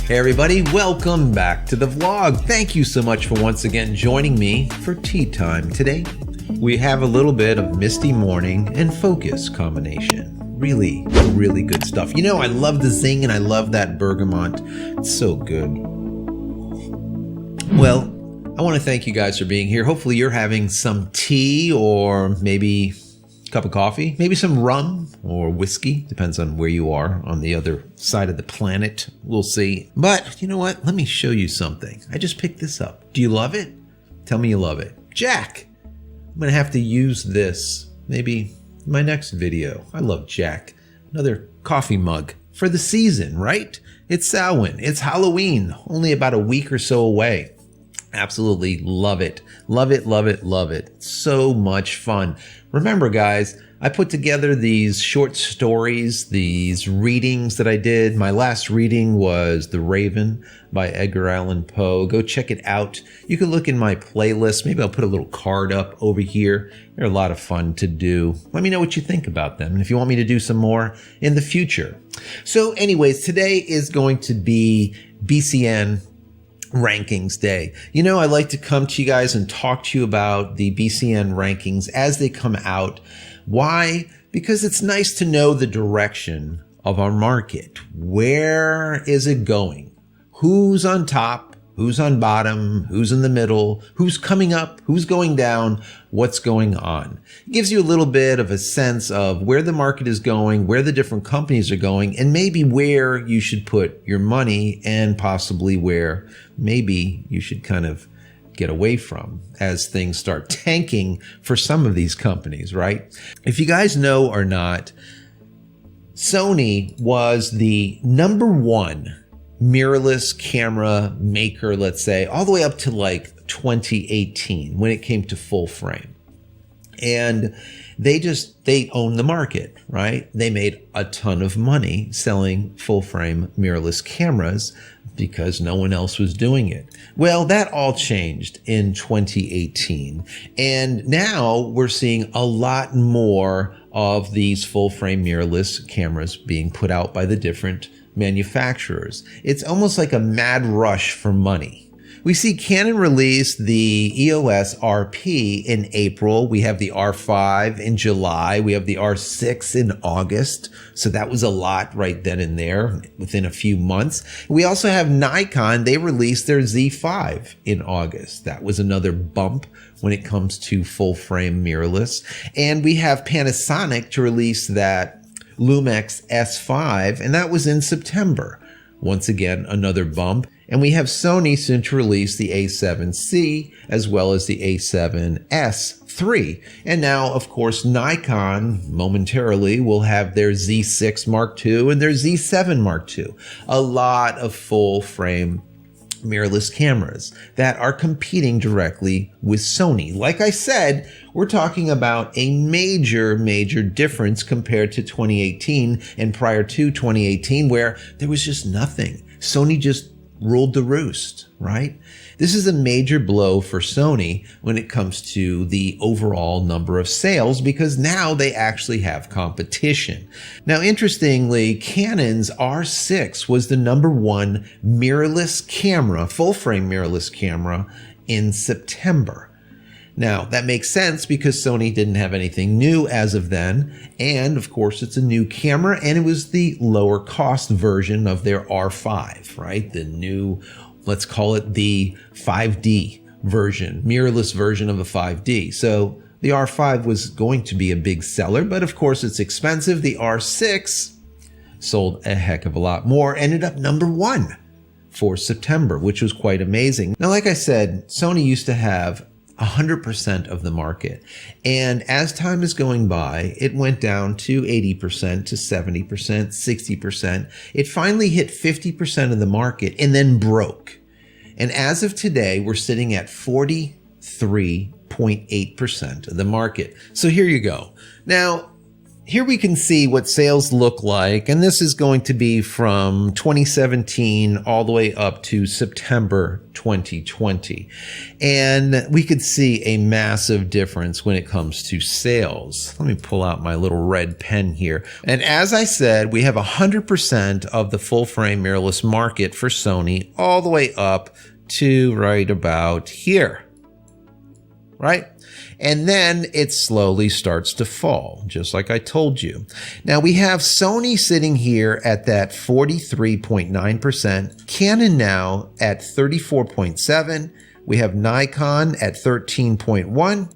Hey everybody, welcome back to the vlog. Thank you so much for once again joining me for tea time. Today, we have a little bit of misty morning and focus combination. Really good stuff. You know, I love the zing and I love that bergamot. It's so good. Well, I want to thank you guys for being here. Hopefully you're having some tea or maybe a cup of coffee, maybe some rum or whiskey. Depends on where you are on the other side of the planet. We'll see. But you know what? Let me show you something. I just picked this up. Do you love it? Tell me you love it. Jack. I'm going to have to use this maybe in my next video. I love Jack. Another coffee mug for the season, right? It's Samhain. It's Halloween. Only about a week or so away. Absolutely love it. Love it, love it, love it. So much fun. Remember, guys, I put together these short stories, these readings that I did. My last reading was The Raven by Edgar Allan Poe. Go check it out. You can look in my playlist. Maybe I'll put a little card up over here. They're a lot of fun to do. Let me know what you think about them and if you want me to do some more in the future. So anyways, today is going to be BCN Rankings Day. You know, I like to come to you guys and talk to you about the BCN rankings as they come out. Why? Because it's nice to know the direction of our market. Where is it going? Who's on top? Who's on bottom? Who's in the middle? Who's coming up? Who's going down? What's going on? It gives you a little bit of a sense of where the market is going, where the different companies are going, and maybe where you should put your money and possibly where maybe you should kind of get away from as things start tanking for some of these companies, right? If you guys know or not, Sony was the #1 mirrorless camera maker, let's say, all the way up to like 2018 when it came to full frame. And they owned the market, right? They made a ton of money selling full frame mirrorless cameras because no one else was doing it. Well, that all changed in 2018. And now we're seeing a lot more of these full frame mirrorless cameras being put out by the different manufacturers. It's almost like a mad rush for money. We see Canon release the EOS RP in April. We have the R5 in July. We have the R6 in August. So that was a lot right then and there within a few months. We also have Nikon. They released their Z5 in August. That was another bump when it comes to full frame mirrorless. And we have Panasonic to release that Lumix S5, and that was in September. Once again, another bump. And we have Sony soon to release the A7C as well as the A7S3. And now, of course, Nikon momentarily will have their Z6 Mark II and their Z7 Mark II. A lot of full frame mirrorless cameras that are competing directly with Sony. Like I said, we're talking about a major difference compared to 2018 and prior to 2018 where there was just nothing. Sony just ruled the roost, right? This is a major blow for Sony when it comes to the overall number of sales because now they actually have competition. Now, interestingly, Canon's R6 was the #1 mirrorless camera, full frame mirrorless camera in September. Now, that makes sense because Sony didn't have anything new as of then. And of course, it's a new camera and it was the lower cost version of their R5, right? The new, let's call it the 5D version, mirrorless version of a 5D. So the R5 was going to be a big seller, but of course it's expensive. The R6 sold a heck of a lot more, ended up #1 for September, which was quite amazing. Now, like I said, Sony used to have 100% of the market. And as time is going by, it went down to 80%, to 70%, 60%. It finally hit 50% of the market and then broke. And as of today, we're sitting at 43.8% of the market. So here you go. Now, here we can see what sales look like, and this is going to be from 2017 all the way up to September 2020. And we could see a massive difference when it comes to sales. Let me pull out my little red pen here. And as I said, we have 100% of the full frame mirrorless market for Sony all the way up to right about here, right? And then it slowly starts to fall, just like I told you. Now we have Sony sitting here at that 43.9%, Canon now at 34.7%, we have Nikon at 13.1%,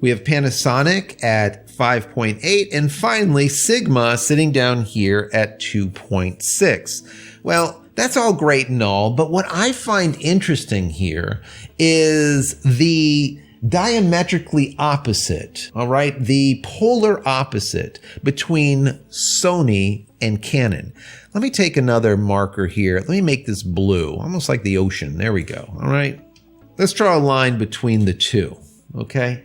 we have Panasonic at 5.8%, and finally Sigma sitting down here at 2.6%. Well, that's all great and all, but what I find interesting here is the diametrically opposite, all right, the polar opposite between Sony and Canon. Let me take another marker here. Let me make this blue, almost like the ocean. There we go. All right. Let's draw a line between the two. Okay.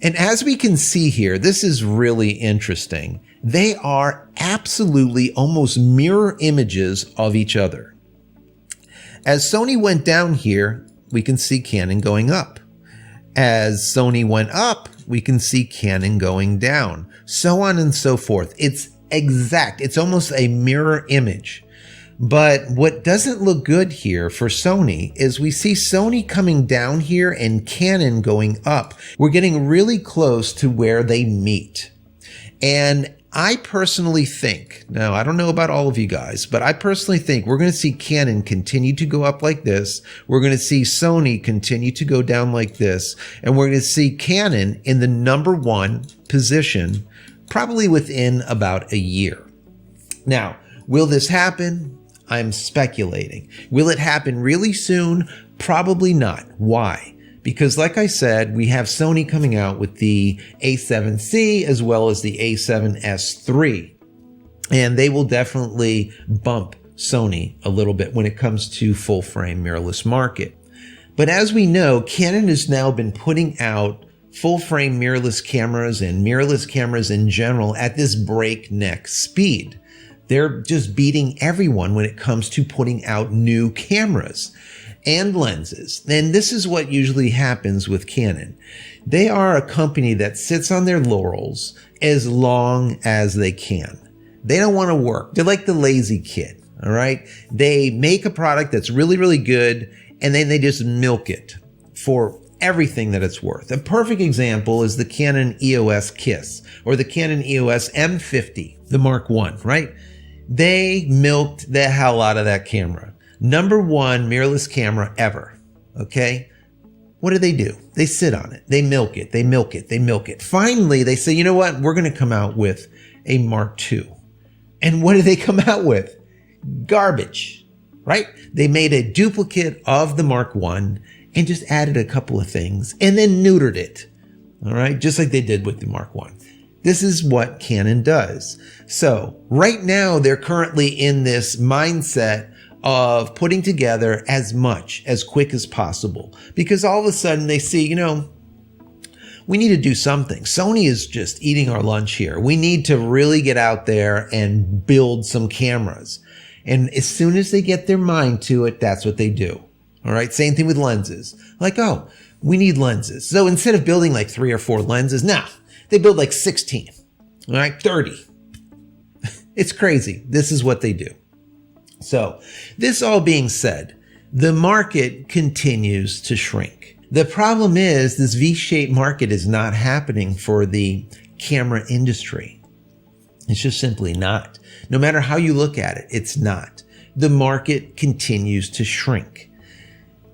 And as we can see here, this is really interesting. They are absolutely almost mirror images of each other. As Sony went down here, we can see Canon going up. As Sony went up, we can see Canon going down, so on and so forth. It's exact. It's almost a mirror image. But what doesn't look good here for Sony is we see Sony coming down here and Canon going up. We're getting really close to where they meet. And I personally think, now I don't know about all of you guys, but I personally think we're going to see Canon continue to go up like this. We're going to see Sony continue to go down like this. And we're going to see Canon in the #1 position, probably within about a year. Now, will this happen? I'm speculating. Will it happen really soon? Probably not. Why? Because like I said, we have Sony coming out with the A7C as well as the A7S III. And they will definitely bump Sony a little bit when it comes to full frame mirrorless market. But as we know, Canon has now been putting out full frame mirrorless cameras and mirrorless cameras in general at this breakneck speed. They're just beating everyone when it comes to putting out new cameras and lenses. And this is what usually happens with Canon. They are a company that sits on their laurels as long as they can. They don't want to work. They're like the lazy kid, all right? They make a product that's really, really good, and then they just milk it for everything that it's worth. A perfect example is the Canon EOS Kiss or the Canon EOS M50, the Mark I, right? They milked the hell out of that camera. #1 mirrorless camera ever. Okay. What do? They sit on it. They milk it. They milk it. They milk it. Finally, they say, you know what? We're going to come out with a Mark II. And what do they come out with? Garbage, right? They made a duplicate of the Mark I and just added a couple of things and then neutered it. All right. Just like they did with the Mark I. This is what Canon does. So right now they're currently in this mindset of putting together as much as quick as possible because all of a sudden they see, you know, we need to do something. Sony is just eating our lunch here. We need to really get out there and build some cameras. And as soon as they get their mind to it, that's what they do. All right. Same thing with lenses. Like, oh, we need lenses. So instead of building like 3 or 4 lenses, nah, they build like 16, all right, 30. It's crazy. This is what they do. So this all being said, the market continues to shrink. The problem is this V-shaped market is not happening for the camera industry. It's just simply not. No matter how you look at it, it's not. The market continues to shrink.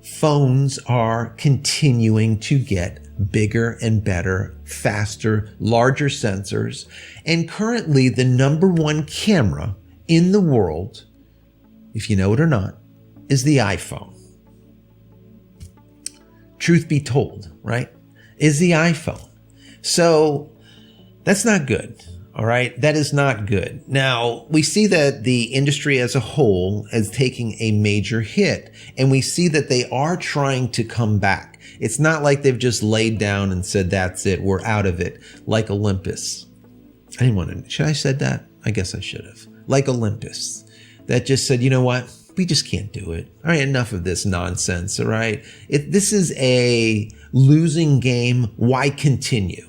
Phones are continuing to get bigger and better, faster, larger sensors. And currently the #1 camera in the world, if you know it or not, is the iPhone. Truth be told, right? Is the iPhone. So that's not good. All right. That is not good. Now we see that the industry as a whole is taking a major hit, and we see that they are trying to come back. It's not like they've just laid down and said, that's it, we're out of it, like Olympus. I didn't want to, should I have said that? I guess I should have. Like Olympus, that just said, you know what? We just can't do it. All right, enough of this nonsense, all right? This is a losing game. Why continue?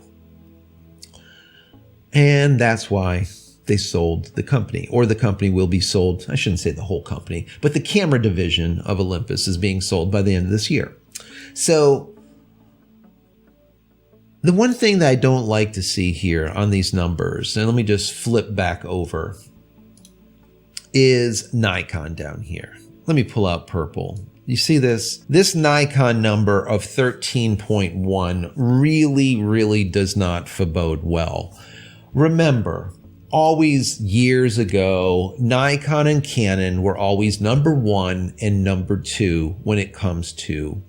And that's why they sold the company, or the company will be sold. I shouldn't say the whole company, but the camera division of Olympus is being sold by the end of this year. So the one thing that I don't like to see here on these numbers, and let me just flip back over, is Nikon down here. Let me pull out purple. You see this? This Nikon number of 13.1 really does not forebode well. Remember, always years ago, Nikon and Canon were always number 1 and number 2 when it comes to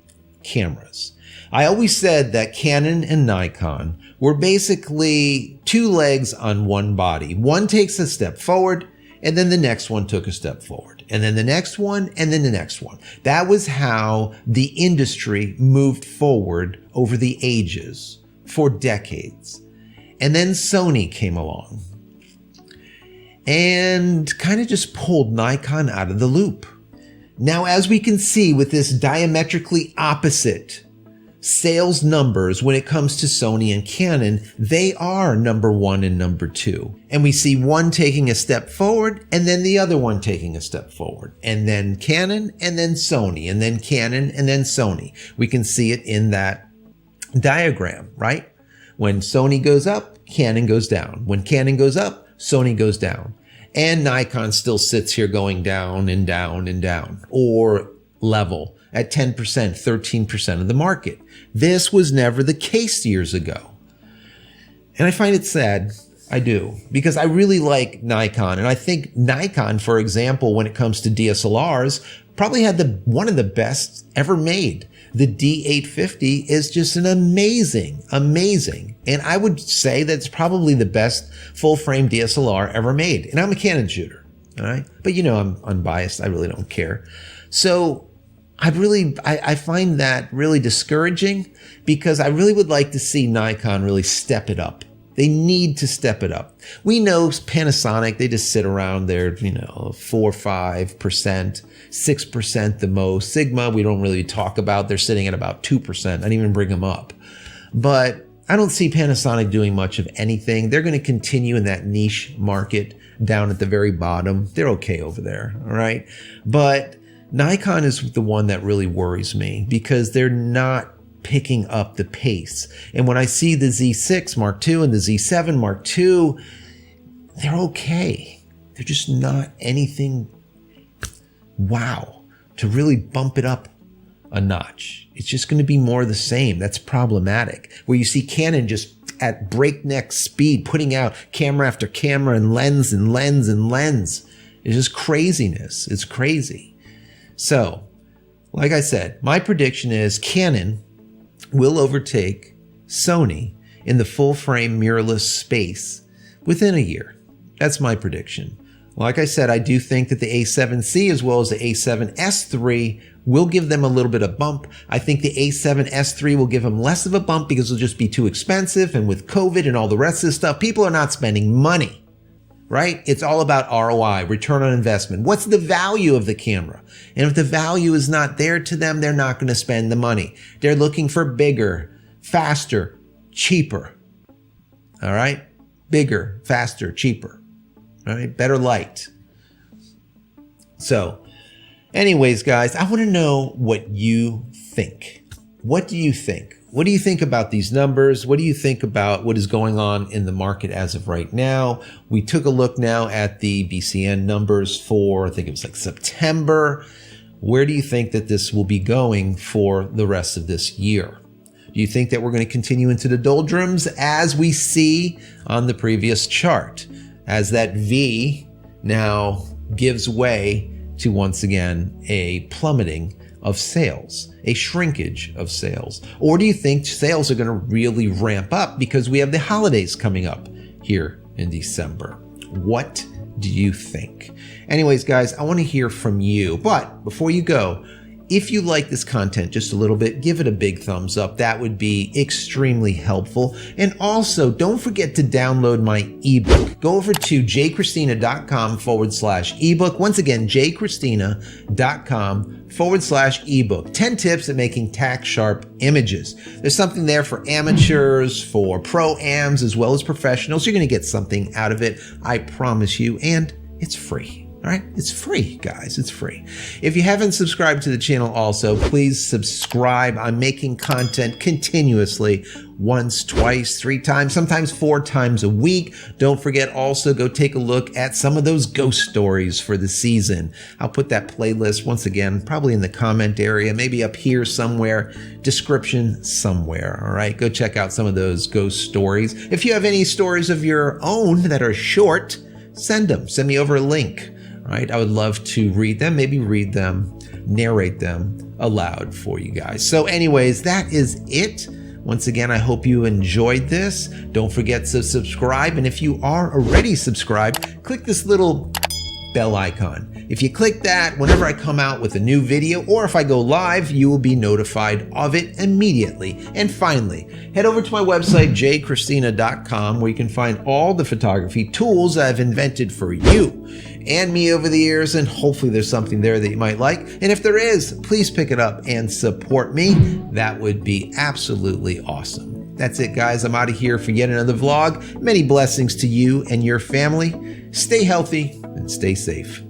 cameras. I always said that Canon and Nikon were basically two legs on one body. One takes a step forward, and then the next one took a step forward, and then the next one, and then the next one. That was how the industry moved forward over the ages for decades. And then Sony came along and kind of just pulled Nikon out of the loop. Now, as we can see with this diametrically opposite sales numbers when it comes to Sony and Canon, they are number 1 and number 2. And we see one taking a step forward and then the other one taking a step forward. And then Canon and then Sony and then Canon and then Sony. We can see it in that diagram, right? When Sony goes up, Canon goes down. When Canon goes up, Sony goes down. And Nikon still sits here going down and down and down, or level at 10%, 13% of the market. This was never the case years ago. And I find it sad. I do, because I really like Nikon. And I think Nikon, for example, when it comes to DSLRs, probably had one of the best ever made. The D850 is just an amazing. And I would say that's probably the best full frame DSLR ever made. And I'm a Canon shooter, all right? But you know, I'm unbiased. I really don't care. So I find that really discouraging, because I really would like to see Nikon really step it up. They need to step it up. We know Panasonic, they just sit around there, 4, 5%, 6% the most. Sigma, we don't really talk about. They're sitting at about 2%. I didn't even bring them up. But I don't see Panasonic doing much of anything. They're going to continue in that niche market down at the very bottom. They're okay over there, all right? But Nikon is the one that really worries me, because they're not picking up the pace. And when I see the Z6 Mark II and the Z7 Mark II, they're okay. They're just not anything wow to really bump it up a notch. It's just going to be more of the same. That's problematic. Where you see Canon just at breakneck speed, putting out camera after camera and lens and lens and lens. It's just craziness. It's crazy. So, like I said, my prediction is Canon will overtake Sony in the full frame mirrorless space within a year. That's my prediction. Like I said, I do think that the A7C as well as the A7S III will give them a little bit of bump. I think the A7S III will give them less of a bump because it'll just be too expensive. And with COVID and all the rest of this stuff, people are not spending money, right? It's all about ROI, return on investment. What's the value of the camera? And if the value is not there to them, they're not going to spend the money. They're looking for bigger, faster, cheaper. All right? Bigger, faster, cheaper. All right? Better light. So, anyways, guys, I want to know what you think. What do you think? What do you think about these numbers? What do you think about what is going on in the market as of right now? We took a look now at the BCN numbers for, I think it was like September. Where do you think that this will be going for the rest of this year? Do you think that we're going to continue into the doldrums as we see on the previous chart, as that V now gives way to once again a plummeting of sales, a shrinkage of sales? Or do you think sales are going to really ramp up because we have the holidays coming up here in December? What do you think? Anyways, guys, I want to hear from you. But before you go, If you like this content just a little bit, give it a big thumbs up. That would be extremely helpful. And also, don't forget to download my ebook. Go over to JCristina.com/ebook. Once again, JCristina.com/ebook. 10 tips at making tack-sharp images. There's something there for amateurs, for pro-ams, as well as professionals. You're going to get something out of it, I promise you, and it's free. All right, it's free, guys. It's free. If you haven't subscribed to the channel also, please subscribe. I'm making content continuously, once, twice, 3 times, sometimes 4 times a week. Don't forget also go take a look at some of those ghost stories for the season. I'll put that playlist once again, probably in the comment area, maybe up here somewhere, description somewhere. All right, go check out some of those ghost stories. If you have any stories of your own that are short, send them. Send me over a link. Right? I would love to read them, maybe read them, narrate them aloud for you guys. So anyways, that is it. Once again, I hope you enjoyed this. Don't forget to subscribe. And if you are already subscribed, click this little bell icon. If you click that, whenever I come out with a new video or if I go live, you will be notified of it immediately. And finally, head over to my website, JCristina.com, where you can find all the photography tools I've invented for you and me over the years, and hopefully there's something there that you might like. And if there is, please pick it up and support me. That would be absolutely awesome. That's it, guys. I'm out of here for yet another vlog. Many blessings to you and your family. Stay healthy and stay safe.